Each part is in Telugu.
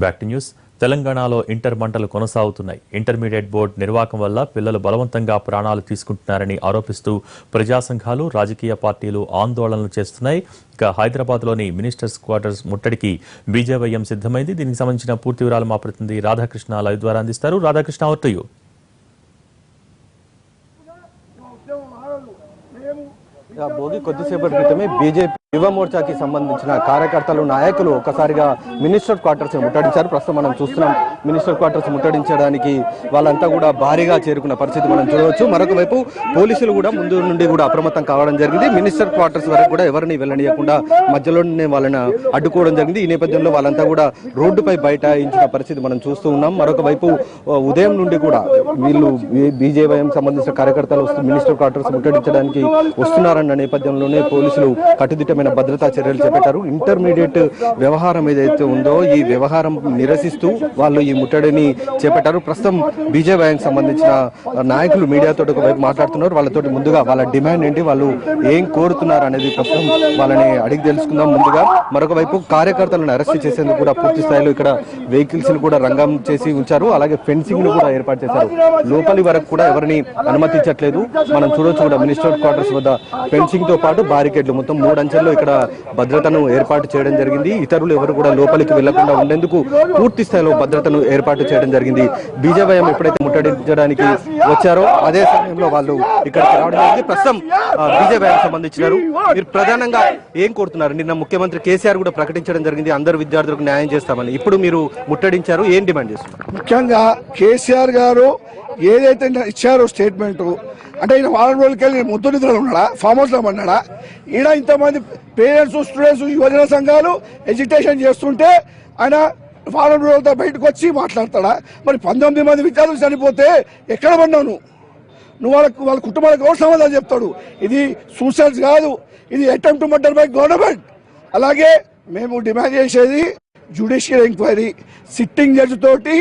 Back to news. తెలంగాణలో ఇంటర్ మంటలు కొనసాగుతున్నాయి. ఇంటర్మీడియట్ బోర్డు నిర్వాహకం వల్ల పిల్లలు బలవంతంగా ప్రాణాలు తీసుకుంటున్నారని ఆరోపిస్తూ ప్రజా సంఘాలు, రాజకీయ పార్టీలు ఆందోళనలు చేస్తున్నాయి. ఇక హైదరాబాద్లోని మినిస్టర్స్ క్వార్టర్స్ ముట్టడికి బీజేవైఎం సిద్ధమైంది. దీనికి సంబంధించిన పూర్తి వివరాలు మా ప్రతినిధి రాధాకృష్ణ లైవ్ ద్వారా అందిస్తారు. Radhakrishna, over to you. Bhogi కొద్దిసేపటి క్రితమే బీజేపీ యువ మోర్చాకి సంబంధించిన కార్యకర్తలు, నాయకులు ఒక్కసారిగా మినిస్టర్ క్వార్టర్స్ ముట్టడించారు. ప్రస్తుతం మనం చూస్తున్నాం, మినిస్టర్ క్వార్టర్స్ ముట్టడించడానికి వాళ్ళంతా కూడా భారీగా చేరుకున్న పరిస్థితి మనం చూడవచ్చు. మరొక వైపు పోలీసులు కూడా ముందు నుండి కూడా అప్రమత్తం కావడం జరిగింది. మినిస్టర్ క్వార్టర్స్ వరకు కూడా ఎవరిని వెళ్ళనీయకుండా మధ్యలోనే వాళ్ళని అడ్డుకోవడం జరిగింది. ఈ నేపథ్యంలో వాళ్ళంతా కూడా రోడ్డుపై బైఠాయించిన పరిస్థితి మనం చూస్తూ ఉన్నాం. మరొక వైపు ఉదయం నుండి కూడా వీళ్ళు బీజేవైఎం సంబంధించిన కార్యకర్తలు మినిస్టర్ క్వార్టర్స్ ముట్టడించడానికి వస్తున్నారన్న నేపథ్యంలోనే పోలీసులు కట్టుదిట్టమైన భద్రతా చర్యలు చేపట్టారు. ఇంటర్మీడియట్ వ్యవహారం ఏదైతే ఉందో ఈ వ్యవహారం నిరసిస్తూ వాళ్ళు ఈ ముట్టడిని చేపట్టారు. ప్రస్తుతం బీజేవైఎంకి సంబంధించిన నాయకులు మీడియాతో ఒకవైపు మాట్లాడుతున్నారు. వాళ్ళతోటి ముందుగా వాళ్ళ డిమాండ్ ఏంటి, వాళ్ళు ఏం కోరుతున్నారు అనేది ప్రస్తుతం వాళ్ళని అడిగి తెలుసుకుందాం. ముందుగా మరొక వైపు కార్యకర్తలను అరెస్ట్ చేసేందుకు కూడా పూర్తి స్థాయిలో ఇక్కడ వెహికల్స్ కూడా రంగం చేసి ఉంచారు. అలాగే ఫెన్సింగ్ ను కూడా ఏర్పాటు చేశారు. లోపలి వరకు కూడా ఎవరిని అనుమతించట్లేదు. మనం చూడొచ్చు కూడా మినిస్టర్ క్వార్టర్స్ వద్ద ఫెన్సింగ్ తో పాటు బారికేడ్లు మొత్తం 3 అంచెల్లో ఇక్కడ భద్రతను ఏర్పాటు చేయడం జరిగింది. ఇతరులు ఎవరు కూడా లోపలికి వెళ్లకుండా ఉండేందుకు పూర్తి స్థాయిలో భద్రతను ఏర్పాటు చేయడం జరిగింది. బీజేవైఎం ఎప్పుడైతే ముట్టడించడానికి వచ్చారో అదే సమయంలో వాళ్ళు ఇక్కడికి రావడం జరిగింది. ప్రస్తుతం బీజేవైఎం సంబంధించినారు. మీరు ప్రధానంగా ఏం కోరుతున్నారు? నిన్న ముఖ్యమంత్రి కేసీఆర్ కూడా ప్రకటించడం జరిగింది అందరు విద్యార్థులకు న్యాయం చేస్తామని. ఇప్పుడు మీరు ముట్టడించారు, ఏం డిమాండ్ చేస్తున్నారు? ముఖ్యంగా కేసీఆర్ గారు ఏదైతే ఇచ్చారో స్టేట్మెంట్, అంటే ఈయన వారం రోజులకి వెళ్ళి ముద్దు నిద్రలు ఉన్నాడా, ఫామ్ హౌస్ లో ఉన్నాడా? ఈయన ఇంతమంది పేరెంట్స్, స్టూడెంట్స్, యువజన సంఘాలు ఎడ్యుకేషన్ చేస్తుంటే ఆయన వారం రోజులతో బయటకు వచ్చి మాట్లాడతాడా? మరి 19 మంది విద్యార్థులు చనిపోతే ఎక్కడ పడినావు నువ్వు? వాళ్ళ కుటుంబాలకు ఎవరు సమాధానం చెప్తాడు? ఇది సూసైడ్స్ కాదు, ఇది attempt to murder by government. అలాగే మేము డిమాండ్ చేసేది జ్యుడిషియల్ ఎంక్వైరీ, సిట్టింగ్ జడ్జి తోటి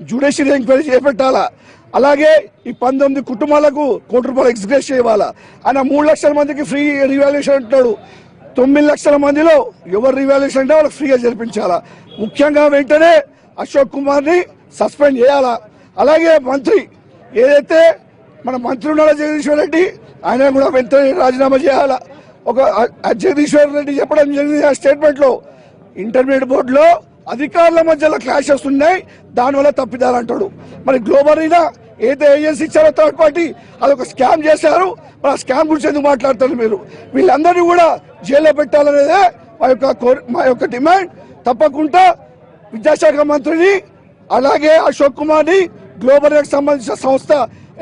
జ్యుడిషియల్ ఎంక్వైరీ చేపట్టాలా. అలాగే ఈ 19 కుటుంబాలకు ₹1 ఎక్స్గ్రేస్ చేయాలా. ఆయన 3 లక్షల మందికి ఫ్రీ రివాల్యూషన్ అంటున్నాడు. 9 లక్షల మందిలో ఎవరు రివాల్యూషన్ అంటే వాళ్ళకి ఫ్రీగా జరిపించాలా. ముఖ్యంగా వెంటనే అశోక్ కుమార్ని సస్పెండ్ చేయాలా. అలాగే మంత్రి ఏదైతే మన మంత్రి ఉన్నాడో జగదీశ్వర్ రెడ్డి, ఆయన కూడా వెంటనే రాజీనామా చేయాలా. ఒక జగదీశ్వర్ రెడ్డి చెప్పడం జరిగింది ఆ స్టేట్మెంట్ లో, ఇంటర్మీడియట్ బోర్డులో అధికారుల మధ్యలో క్లాషెస్ ఉన్నాయి, దానివల్ల తప్పిదారు అంటాడు. మరి గ్లోబల్ అయినా ఏదైతే ఏజెన్సీ ఇచ్చారో థర్డ్ పార్టీ, అదొక స్కామ్ చేశారు. మరి ఆ స్కామ్ గురించి ఎందుకు మాట్లాడతారు మీరు? వీళ్ళందరినీ కూడా జైల్లో పెట్టాలనేదే మా యొక్క డిమాండ్. తప్పకుండా విద్యాశాఖ మంత్రిని, అలాగే అశోక్ కుమార్ని, గ్లోబల్ కి సంబంధించిన సంస్థ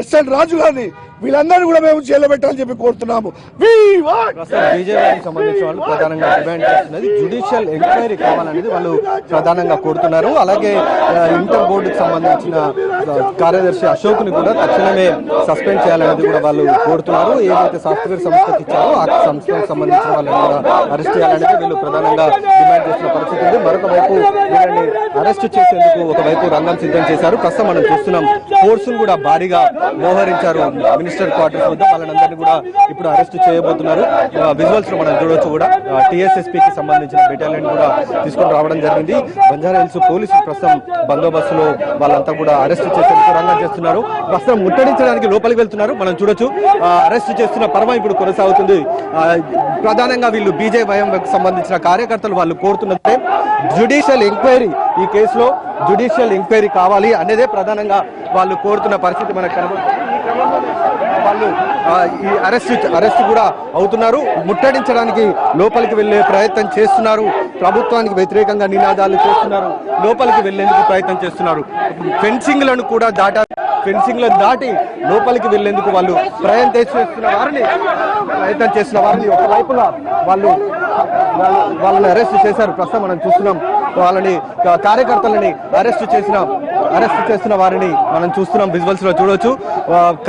ఎస్ఎన్ రాజు గారిని, వీళ్ళందరూ కూడా మేము జైల్లో పెట్టాలని చెప్పి కోరుతున్నాము. బీజేపీకి సంబంధించిన వాళ్ళు ప్రధానంగా డిమాండ్ చేస్తున్నది జ్యుడిషియల్ ఎంక్వైరీ కావాలనేది వాళ్ళు ప్రధానంగా కోరుతున్నారు. అలాగే ఇంటర్ బోర్డుకి సంబంధించిన కార్యదర్శి అశోక్ ని కూడా తక్షణమే సస్పెండ్ చేయాలనేది కూడా వాళ్ళు కోరుతున్నారు. ఏదైతే సాఫ్ట్వేర్ సంస్థకి ఇచ్చారో ఆ సంస్థకు సంబంధించిన వాళ్ళని కూడా అరెస్ట్ చేయాలనేది వీళ్ళు ప్రధానంగా డిమాండ్ చేస్తున్న పరిస్థితి ఉంది. మరొక వైపు వీళ్ళని అరెస్ట్ చేసేందుకు ఒకవైపు రంగం సిద్ధం చేశారు. ప్రస్తుతం మనం చూస్తున్నాం, ఫోర్స్ కూడా భారీగా మోహరించారు మినిస్టర్ క్వార్టర్స్ వద్ద. వాళ్ళందరినీ కూడా ఇప్పుడు అరెస్ట్ చేయబోతున్నారు. విజువల్స్ లో మనం చూడొచ్చు కూడా టీఎస్ఎస్పీకి సంబంధించిన బెటాలియన్ కూడా తీసుకొని రావడం జరిగింది. బంజారా హిల్స్ పోలీసులు ప్రస్తుతం బందోబస్తులో వాళ్ళంతా కూడా అరెస్ట్ చేసేందుకు రంగం చేస్తున్నారు. ప్రస్తుతం ముట్టడించడానికి లోపలికి వెళ్తున్నారు. మనం చూడొచ్చు అరెస్ట్ చేస్తున్న పర్వం ఇప్పుడు కొనసాగుతుంది. ప్రధానంగా వీళ్ళు బీజేవైఎంకి సంబంధించిన కార్యకర్తలు వాళ్ళు కోరుతున్నదే జ్యుడిషియల్ ఎంక్వైరీ. ఈ కేసులో జ్యుడిషియల్ ఎంక్వైరీ కావాలి అనేదే ప్రధానంగా వాళ్ళు కోరుతున్న పరిస్థితి మనకు కనబడుతుంది. వాళ్ళు ఈ అరెస్ట్ కూడా అవుతున్నారు. ముట్టడించడానికి లోపలికి వెళ్లే ప్రయత్నం చేస్తున్నారు. ప్రభుత్వానికి వ్యతిరేకంగా నినాదాలు చేస్తున్నారు. లోపలికి వెళ్లేందుకు ప్రయత్నం చేస్తున్నారు. ఫెన్సింగ్లను కూడా ఫెన్సింగ్లను దాటి లోపలికి వెళ్లేందుకు వాళ్ళు ప్రయత్నం చేస్తున్న వారిని ఒకవైపుగా వాళ్ళని అరెస్ట్ చేశారు. ప్రస్తుతం మనం చూస్తున్నాం, వాళ్ళని కార్యకర్తలని అరెస్ట్ చేస్తున్న వారిని మనం చూస్తున్నాం. విజువల్స్ లో చూడొచ్చు.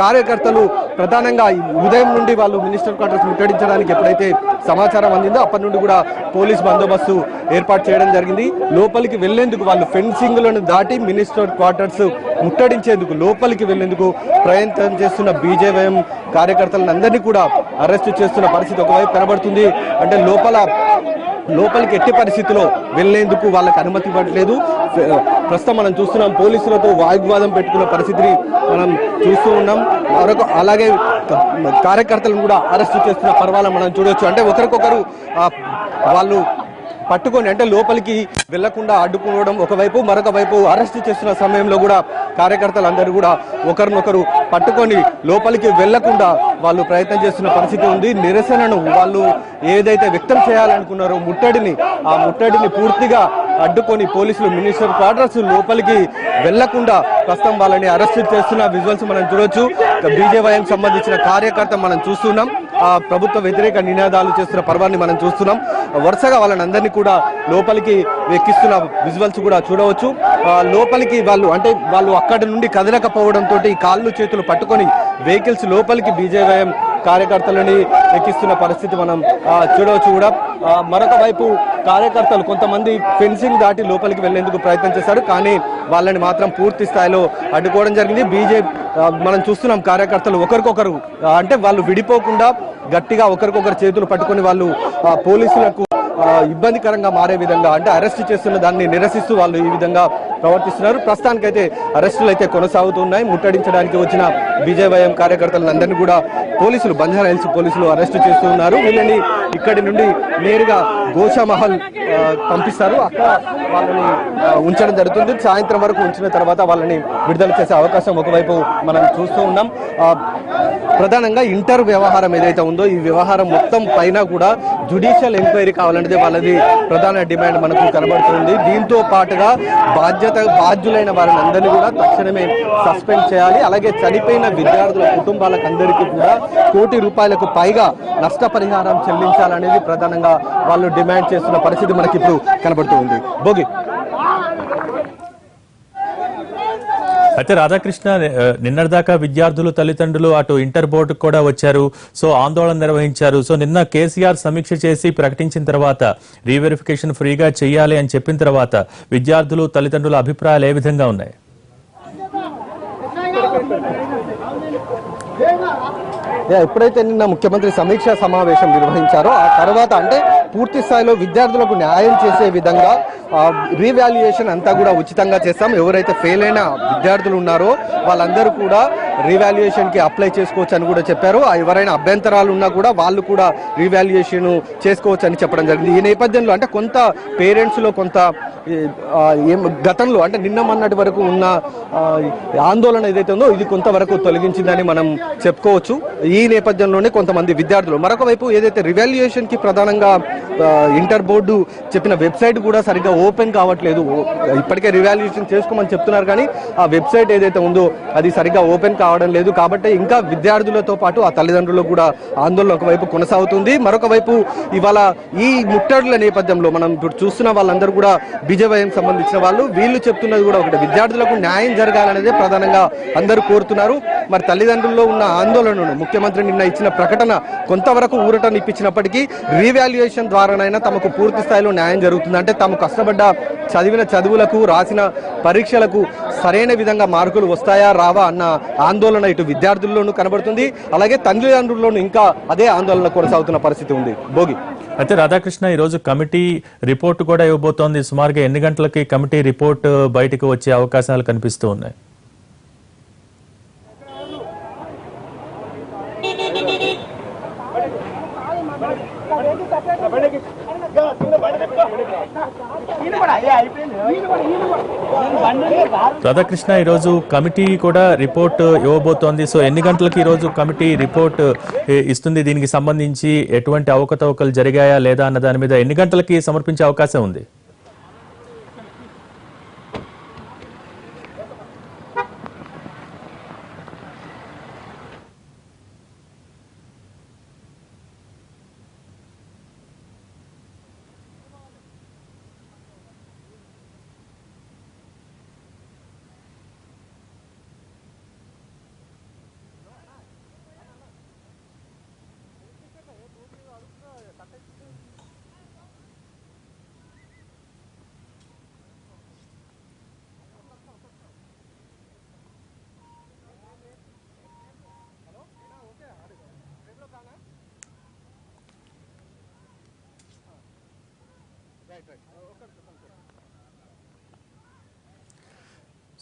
కార్యకర్తలు ప్రధానంగా ఉదయం నుండి వాళ్ళు మినిస్టర్ క్వార్టర్స్ ముట్టడించడానికి ఎప్పుడైతే సమాచారం అందిందో అప్పటి నుండి కూడా పోలీస్ బందోబస్తు ఏర్పాటు చేయడం జరిగింది. లోపలికి వెళ్లేందుకు వాళ్ళు ఫెన్సింగ్లను దాటి మినిస్టర్ క్వార్టర్స్ ముట్టడించేందుకు లోపలికి వెళ్లేందుకు ప్రయత్నం చేస్తున్న బీజేవైఎం కార్యకర్తలను అందరినీ కూడా అరెస్టు చేస్తున్న పరిస్థితి ఒకవైపు కనబడుతుంది. అంటే లోపల లోపలికి ఎట్టి పరిస్థితిలో వెళ్లేందుకు వాళ్ళకి అనుమతి ఇవ్వట్లేదు. ప్రస్తుతం మనం చూస్తున్నాం పోలీసులతో వాగ్వాదం పెట్టుకున్న పరిస్థితిని మనం చూస్తూ ఉన్నాం. అలాగే కార్యకర్తలను కూడా అరెస్టు చేస్తున్న పర్వాలను మనం చూడవచ్చు. అంటే ఒకరికొకరు వాళ్ళు పట్టుకొని అంటే లోపలికి వెళ్లకుండా అడ్డుకోవడం ఒకవైపు, మరొక వైపు అరెస్టు చేస్తున్న సమయంలో కూడా కార్యకర్తలందరూ కూడా ఒకరినొకరు పట్టుకొని లోపలికి వెళ్లకుండా వాళ్ళు ప్రయత్నం చేస్తున్న పరిస్థితి ఉంది. నిరసనను వాళ్ళు ఏదైతే వ్యక్తం చేయాలనుకున్నారో ఆ ముట్టడిని పూర్తిగా అడ్డుకొని పోలీసులు మినిస్టర్ క్వార్టర్స్ లోపలికి వెళ్లకుండా ప్రస్తుతం వాళ్ళని అరెస్టు చేస్తున్న విజువల్స్ మనం చూడొచ్చు. బీజేవైఎం సంబంధించిన కార్యకర్త మనం చూస్తున్నాం. ప్రభుత్వ వ్యతిరేక నినాదాలు చేస్తున్న పర్వాన్ని మనం చూస్తున్నాం. వరుసగా వాళ్ళని అందరినీ కూడా లోపలికి ఎక్కిస్తున్న విజువల్స్ కూడా చూడవచ్చు. లోపలికి వాళ్ళు అక్కడి నుండి కదలకపోవడంతో కాళ్ళు చేతులు పట్టుకొని వెహికల్స్ లోపలికి బీజేవైఎం కార్యకర్తలని ఎక్కిస్తున్న పరిస్థితి మనం చూడవచ్చు కూడా. మరొక వైపు కార్యకర్తలు కొంతమంది ఫెన్సింగ్ దాటి లోపలికి వెళ్లేందుకు ప్రయత్నం చేశారు, కానీ వాళ్ళని మాత్రం పూర్తి స్థాయిలో అడ్డుకోవడం జరిగింది. మనం చూస్తున్నాం కార్యకర్తలు ఒకరికొకరు అంటే వాళ్ళు విడిపోకుండా గట్టిగా ఒకరికొకరు చేతులు పట్టుకొని వాళ్ళు పోలీసులకు ఇబ్బందికరంగా మారే విధంగా అంటే అరెస్ట్ చేస్తున్న దాన్ని నిరసిస్తూ వాళ్ళు ఈ విధంగా ప్రవర్తిస్తున్నారు. ప్రస్తుతానికైతే అరెస్టులు అయితే కొనసాగుతున్నాయి. ముట్టడించడానికి వచ్చిన బీజేవైఎం కార్యకర్తలందరినీ కూడా పోలీసులు, బంజారా హిల్స్ పోలీసులు అరెస్టు చేస్తూ ఉన్నారు. వీళ్ళని ఇక్కడి నుండి నేరుగా గోషామహల్ పంపిస్తారు. అక్కడ వాళ్ళని ఉంచడం జరుగుతుంది. సాయంత్రం వరకు ఉంచిన తర్వాత వాళ్ళని విడుదల చేసే అవకాశం ఒకవైపు మనం చూస్తూ ఉన్నాం. ప్రధానంగా ఇంటర్ వ్యవహారం ఏదైతే ఉందో ఈ వ్యవహారం మొత్తం పైన కూడా జ్యుడిషియల్ ఎంక్వైరీ కావాలనేది వాళ్ళది ప్రధాన డిమాండ్ మనకు కనబడుతుంది. దీంతో పాటుగా బాధ్యులైన వారిని అందరినీ కూడా తక్షణమే సస్పెండ్ చేయాలి. అలాగే చనిపోయిన విద్యార్థుల కుటుంబాలకు అందరికీ కూడా ₹1 కోటి పైగా నష్టపరిహారం చెల్లించాలనేది ప్రధానంగా వాళ్ళు డిమాండ్ చేస్తున్న పరిస్థితి మనకి ఇప్పుడు కనబడుతుంది. భోగి అయితే రాధాకృష్ణ, నిన్నటిదాకా విద్యార్థులు, తల్లిదండ్రులు అటు ఇంటర్ బోర్డుకు కూడా వచ్చారు. సో ఆందోళన నిర్వహించారు. సో నిన్న కేసీఆర్ సమీక్ష చేసి ప్రకటించిన తర్వాత రీవెరిఫికేషన్ ఫ్రీగా చేయాలి అని చెప్పిన తర్వాత విద్యార్థులు, తల్లిదండ్రుల అభిప్రాయాలు ఏ విధంగా ఉన్నాయి? ఎప్పుడైతే నిన్న ముఖ్యమంత్రి సమీక్షా సమావేశం నిర్వహించారో ఆ తర్వాత అంటే పూర్తి స్థాయిలో విద్యార్థులకు న్యాయం చేసే విధంగా రీవాల్యుయేషన్ అంతా కూడా ఉచితంగా చేస్తాం. ఎవరైతే ఫెయిల్ అయిన విద్యార్థులు ఉన్నారో వాళ్ళందరూ కూడా రీవాల్యుయేషన్ కి అప్లై చేసుకోవచ్చు అని కూడా చెప్పారు. ఎవరైనా అభ్యంతరాలు ఉన్నా కూడా వాళ్ళు కూడా రీవాల్యుయేషన్ చేసుకోవచ్చు అని చెప్పడం జరిగింది. ఈ నేపథ్యంలో అంటే కొంత పేరెంట్స్ లో కొంత గతంలో అంటే నిన్న మొన్నటి వరకు ఉన్న ఆందోళన ఏదైతే ఉందో ఇది కొంతవరకు తొలగించిందని మనం చెప్పుకోవచ్చు. ఈ నేపథ్యంలోనే కొంతమంది విద్యార్థులు మరొక వైపు ఏదైతే రివాల్యుయేషన్ కి ప్రధానంగా ఇంటర్ బోర్డు చెప్పిన వెబ్సైట్ కూడా సరిగ్గా ఓపెన్ కావట్లేదు. ఇప్పటికే రివాల్యుయేషన్ చేసుకోమని చెప్తున్నారు, కానీ ఆ వెబ్సైట్ ఏదైతే ఉందో అది సరిగ్గా ఓపెన్ కావడం లేదు. కాబట్టి ఇంకా విద్యార్థులతో పాటు ఆ తల్లిదండ్రులకు కూడా ఆందోళన ఒకవైపు కొనసాగుతుంది. మరొక వైపు ఇవాళ ఈ ముట్టడుల నేపథ్యంలో మనం ఇప్పుడు చూస్తున్న వాళ్ళందరూ కూడా బీజేవైఎం సంబంధించిన వీళ్ళు చెప్తున్నది కూడా ఒకటి, విద్యార్థులకు న్యాయం జరగాలనేదే ప్రధానంగా అందరూ కోరుతున్నారు. మరి తల్లిదండ్రుల్లో ఉన్న ఆందోళనను ముఖ్యమంత్రి నిన్న ఇచ్చిన ప్రకటన కొంతవరకు ఊరటనిప్పించినప్పటికీ రీవాల్యుయేషన్ ద్వారానైనా తమకు పూర్తి స్థాయిలో న్యాయం జరుగుతుంది. అంటే తాము కష్టపడ్డ చదివిన చదువులకు, రాసిన పరీక్షలకు సరైన విధంగా మార్కులు వస్తాయా రావా అన్న ఆందోళన ఇటు విద్యార్థుల్లోనూ కనబడుతుంది. అలాగే తల్లిదండ్రుల్లోనూ ఇంకా అదే ఆందోళన కొనసాగుతున్న పరిస్థితి ఉంది. భోగి అయితే రాధాకృష్ణ, ఈరోజు కమిటీ రిపోర్ట్ కూడా ఇవ్వబోతోంది. సుమారుగా ఎన్ని గంటలకి కమిటీ రిపోర్ట్ బయటకు వచ్చే అవకాశాలు కనిపిస్తూ ఉన్నాయి? రాధాకృష్ణ, ఈరోజు కమిటీ కూడా రిపోర్ట్ ఇవ్వబోతోంది. సో ఎన్ని గంటలకు ఈరోజు కమిటీ రిపోర్ట్ ఇస్తుంది? దీనికి సంబంధించి ఎటువంటి అవకతవకలు జరిగాయా లేదా అన్న దాని మీద ఎన్ని గంటలకి సమర్పించే అవకాశం ఉంది?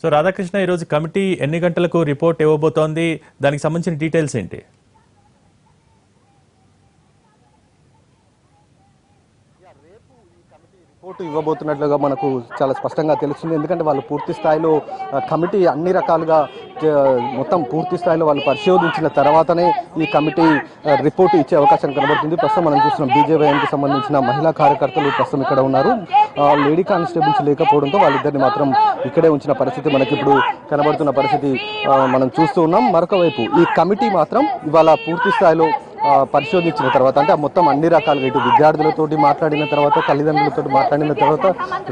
సో రాధాకృష్ణ, ఈరోజు కమిటీ ఎన్ని గంటలకు రిపోర్ట్ ఇవ్వబోతోంది, దానికి సంబంధించిన డీటెయిల్స్ ఏంటి? రిపోర్టు ఇవ్వబోతున్నట్లుగా మనకు చాలా స్పష్టంగా తెలుస్తుంది. ఎందుకంటే వాళ్ళు పూర్తి స్థాయిలో కమిటీ అన్ని రకాలుగా మొత్తం పూర్తి స్థాయిలో వాళ్ళు పరిశోధించిన తర్వాతనే ఈ కమిటీ రిపోర్టు ఇచ్చే అవకాశం కనబడుతుంది. ప్రస్తుతం మనం చూస్తున్నాం బీజేపీకి సంబంధించిన మహిళా కార్యకర్తలు ప్రస్తుతం ఇక్కడ ఉన్నారు. లేడీ కానిస్టేబుల్స్ లేకపోవడంతో వాళ్ళిద్దరిని మాత్రం ఇక్కడే ఉంచిన పరిస్థితి మనకి ఇప్పుడు కనబడుతున్న పరిస్థితి మనం చూస్తూ ఉన్నాం. మరొక వైపు ఈ కమిటీ మాత్రం ఇవాళ పూర్తి స్థాయిలో పరిశోధించిన తర్వాత, అంటే మొత్తం అన్ని రకాలుగా ఇటు విద్యార్థులతోటి మాట్లాడిన తర్వాత, తల్లిదండ్రులతో మాట్లాడిన తర్వాత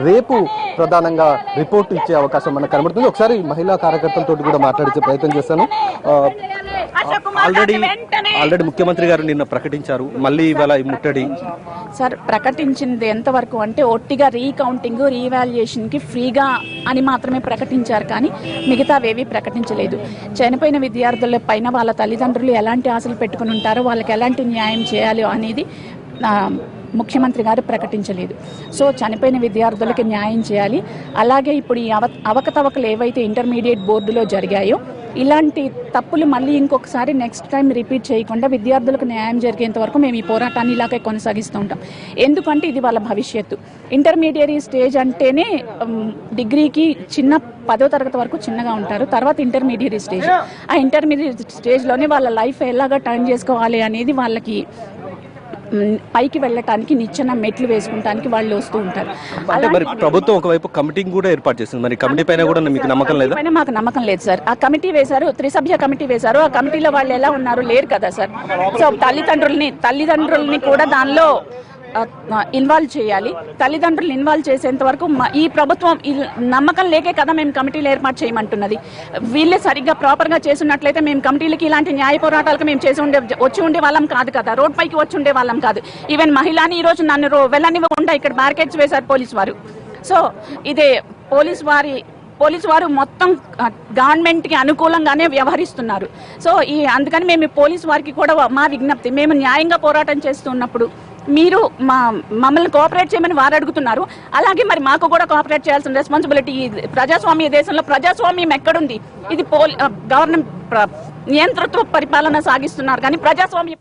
రేపు ప్రధానంగా రిపోర్టు ఇచ్చే అవకాశం మనకు కనబడుతుంది. ఒకసారి మహిళా కార్యకర్తలతో కూడా మాట్లాడించే ప్రయత్నం చేశాను. ఆల్రెడీ ముఖ్యమంత్రి గారు నిన్న ప్రకటించారు, మళ్ళీ ఇవాళ ముట్టడి. సార్, ప్రకటించింది ఎంతవరకు అంటే ఒట్టిగా రీకౌంటింగ్ రీవాల్యుయేషన్కి ఫ్రీగా అని మాత్రమే ప్రకటించారు, కానీ మిగతావేవి ప్రకటించలేదు. చనిపోయిన విద్యార్థుల పైన వాళ్ళ తల్లిదండ్రులు ఎలాంటి ఆశలు పెట్టుకుని ఉంటారో, వాళ్ళకి ఎలాంటి న్యాయం చేయాలి అనేది ముఖ్యమంత్రి గారు ప్రకటించలేదు. సో చనిపోయిన విద్యార్థులకి న్యాయం చేయాలి. అలాగే ఇప్పుడు ఈ అవకతవకలు ఏవైతే ఇంటర్మీడియట్ బోర్డులో జరిగాయో, ఇలాంటి తప్పులు మళ్ళీ ఇంకొకసారి నెక్స్ట్ టైం రిపీట్ చేయకుండా విద్యార్థులకు న్యాయం జరిగేంత వరకు మేము ఈ పోరాటాన్ని ఇలాగే కొనసాగిస్తూ ఉంటాం. ఎందుకంటే ఇది వాళ్ళ భవిష్యత్తు. ఇంటర్మీడియట్ స్టేజ్ అంటేనే డిగ్రీకి చిన్న 10వ తరగతి వరకు చిన్నగా ఉంటారు, తర్వాత ఇంటర్మీడియట్ స్టేజ్. ఆ ఇంటర్మీడియట్ స్టేజ్లోనే వాళ్ళ లైఫ్ ఎలాగా టర్న్ చేసుకోవాలి అనేది వాళ్ళకి పైకి వెళ్ళటానికి నిచ్చెన మెట్లు వేసుకుంటానికి వాళ్ళు వస్తూ ఉంటారు. అంటే మరి ప్రభుత్వం ఒకవైపు కమిటీ కూడా ఏర్పాటు చేసింది, మరి కమిటీ పైన కూడా మీకు నమ్మకం లేదు? మాకు నమ్మకం లేదు సార్. ఆ కమిటీ వేశారు, 3 సభ్య కమిటీ వేశారు. ఆ కమిటీలో వాళ్ళు ఎలా ఉన్నారు, లేరు కదా సార్. సో తల్లిదండ్రుల్ని కూడా దానిలో ఇన్వాల్వ్ చేయాలి. తల్లిదండ్రులు ఇన్వాల్వ్ చేసేంత వరకు ఈ ప్రభుత్వం నమ్మకం లేకే కదా మేము కమిటీలు ఏర్పాటు చేయమంటున్నది. వీళ్ళే సరిగ్గా ప్రాపర్గా చేస్తున్నట్లయితే మేము కమిటీలకి ఇలాంటి న్యాయ పోరాటాలకు మేము వచ్చి ఉండే వాళ్ళం కాదు కదా, రోడ్ పైకి వచ్చి ఉండే వాళ్ళం కాదు. ఈవెన్ మహిళని ఈరోజు నన్ను వెళ్ళనివ్వకుండా ఇక్కడ బ్యారికేడ్స్ వేశారు పోలీసు వారు. సో ఇదే పోలీసు వారు మొత్తం గవర్నమెంట్కి అనుకూలంగానే వ్యవహరిస్తున్నారు. సో అందుకని మేము పోలీసు వారికి కూడా మా విజ్ఞప్తి, మేము న్యాయంగా పోరాటం చేస్తున్నప్పుడు మీరు మమ్మల్ని కోఆపరేట్ చేయమని వారు అడుగుతున్నారు. అలాగే మరి మాకు కూడా కోఆపరేట్ చేయాల్సిన రెస్పాన్సిబిలిటీ. ప్రజాస్వామ్య దేశంలో ప్రజాస్వామ్యం ఎక్కడుంది? ఇది గవర్నమెంట్ నియంతృత్వ పరిపాలన సాగిస్తున్నారు, కానీ ప్రజాస్వామ్యం